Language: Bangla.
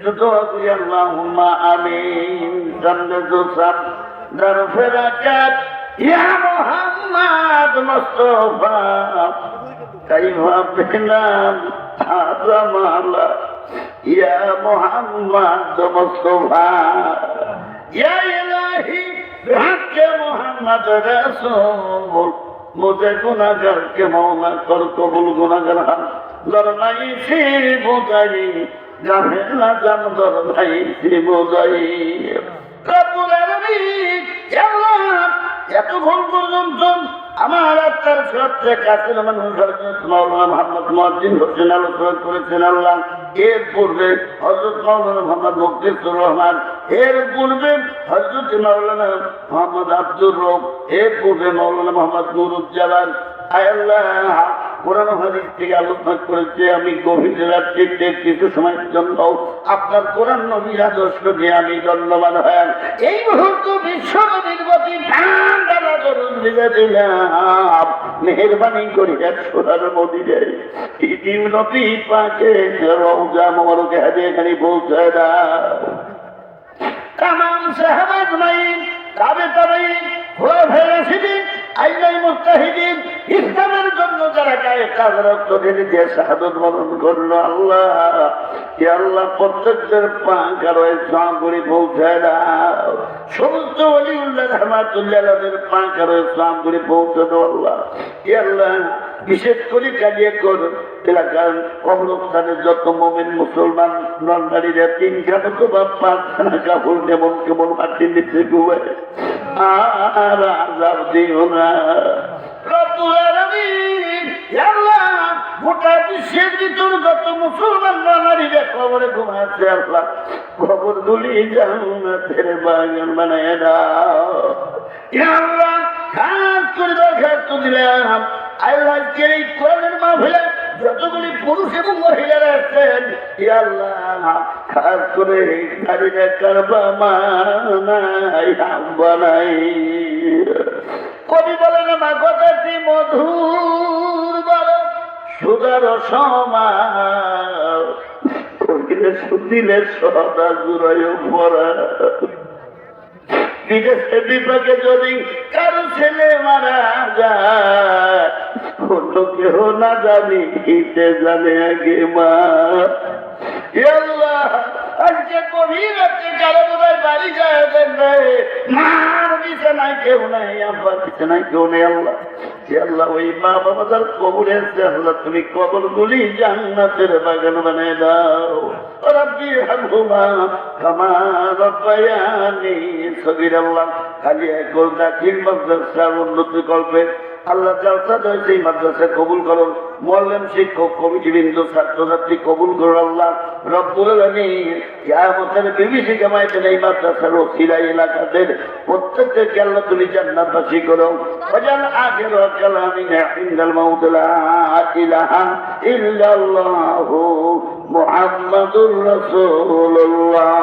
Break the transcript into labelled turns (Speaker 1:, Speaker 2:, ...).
Speaker 1: একটু দোয়া করি আল্লাহুম্মা আমিন। সামনে জোসাম দরফেরাকাত ইয়া মুহাম্মদ মুস্তাফা কাইফা বিনাম আযমালা ইয়া মুহাম্মদ মুস্তাফা ইয়া ইলাহি বিহাক্কে মুহাম্মদ রাসূল मुझे गुनाहगार के मौला कर कबूल गुनाहगार हम दरनाई से बुझाई जाहिर ना जान दरनाई से बुझाई रब्बुल आलामीन या আল্লাহ এতক্ষণ পর্যন্ত আমার আত্মার সবচে কাছের মানুষ হযরত মাওলানা মুহাম্মদ মুয়াজ্জিন হোসেন আলোচনা করেছেন আল্লাহ। এর পূর্বে হযরত মাওলানা মুহাম্মদ মুক্তিসুর রহমান, এর পূর্বে হযরত মাওলানা মুহাম্মদ আব্দুর রব, এর পূর্বে মাওলানা মুহাম্মদ নুরুজ্জামান। আয় আল্লাহ, কোরআন হাদিস থেকে আলোচনা করেছে। আমি গভীর রাত্রিতে কিছু সময়ের জন্য আপনার কোরআন নবীর আদর্শ নিয়ে আমি ধন্যবাদ হয় এই মুহূর্তে বিশ্ব নবীর প্রতি দিলাম। মেহরবানি করে সোনার মদিনায় ইতিম নবী পাকে রওজা মোবারকে হাদিয়া খানি পৌঁছায় দাও। তামাম সাহাবা আজমাইন, তাবে তাবেঈন, খুলাফায়ে রাশিদিন, আইমায়ে মুজতাহিদিন, ইসলামের জন্য যারা গায়ে কাজ রক্ত ঢেলে দিয়ে শাহাদাত বরণ করলো আল্লাহ, ইয়া আল্লাহ প্রত্যেকদের পাক আর ইসলাম করে পৌঁছায় দাও। সমস্ত ওলিউল্লাহ রহমাতুল্লাহ আলাইহির পাক আর ইসলাম করে পৌঁছে দাও আল্লাহ। ইয়া আল্লাহ বিশেষ করে কালিয়াকোট এলাকার কবরস্থানের যত মুমিন মুসলমান নন্দারীরা তিনখানা তো বা পাঁচখানা কাপড় কেমন কেমন মাটির নিচে ডুবে আর আযাব দিও না রব্বুল আলামিন। ইয়া আল্লাহ গোটা বিশ্বের ভিতর যত মুসলমান নারীরা কবরে ঘুমাচ্ছে আল্লাহ, কবরগুলি জান্নাতের বাগান বানায় দাও। ইয়া আল্লাহ খাস করে দরখাস্ত দিলাম আল্লাহ এই কোরআনের মাহফিলে যতগুলি পুরুষ এবং মহিলারা আছেন, ইয়া আল্লাহ খাস করে নারীরা কারবা মানাই বানাই। কবি বলেন মা কথাটি মধুর বলে সুদার সমান কহিলে শুনিলে সদা জুড়ায় পড়া। বিদেশে বিপাকে যদি কারো ছেলে মারা যায় অন্য কেহ না জানি হিতে জানে আগে মা। আল্লাহ আজকে গভীর রাত্রে কারো বোধহয় বাড়ি যায় মার বিছানায় কেউ নাই, আব্বার বিছানায় কেউ নেই আল্লাহ। আল্লাহ ওই মা বাবা তার কবর এসছে আল্লাহ, তুমি কবর গুলি জান্নাতের বাগান বানিয়ে দাও। রব্বি হামহুমা কামা রাব্বায়ানি সগীরা। আল্লাহ কালিয়াকোট দাখিল মাদ্রাসার উন্নতি কল্পে আল্লাহ জালসা হয়েছে এই মাদ্রাসা কবুল করুন। মুআল্লিম, শিক্ষক, কমিটিবৃন্দ, ছাত্রছাত্রী কবুল করুন আল্লাহ রব্বুল আলামিন। কিয়ামতের বিভীষিকা মাইতেন এই মাদ্রাসার ওসিলায় এলাকাদের প্রত্যেককে আল্লাহ তুমি জান্নাতবাসী করো। ওয়াজাল আখিরু কালামিনা ইনদাল মাউত লা ইলাহা ইল্লাল্লাহু মুহাম্মাদুর রাসূলুল্লাহ।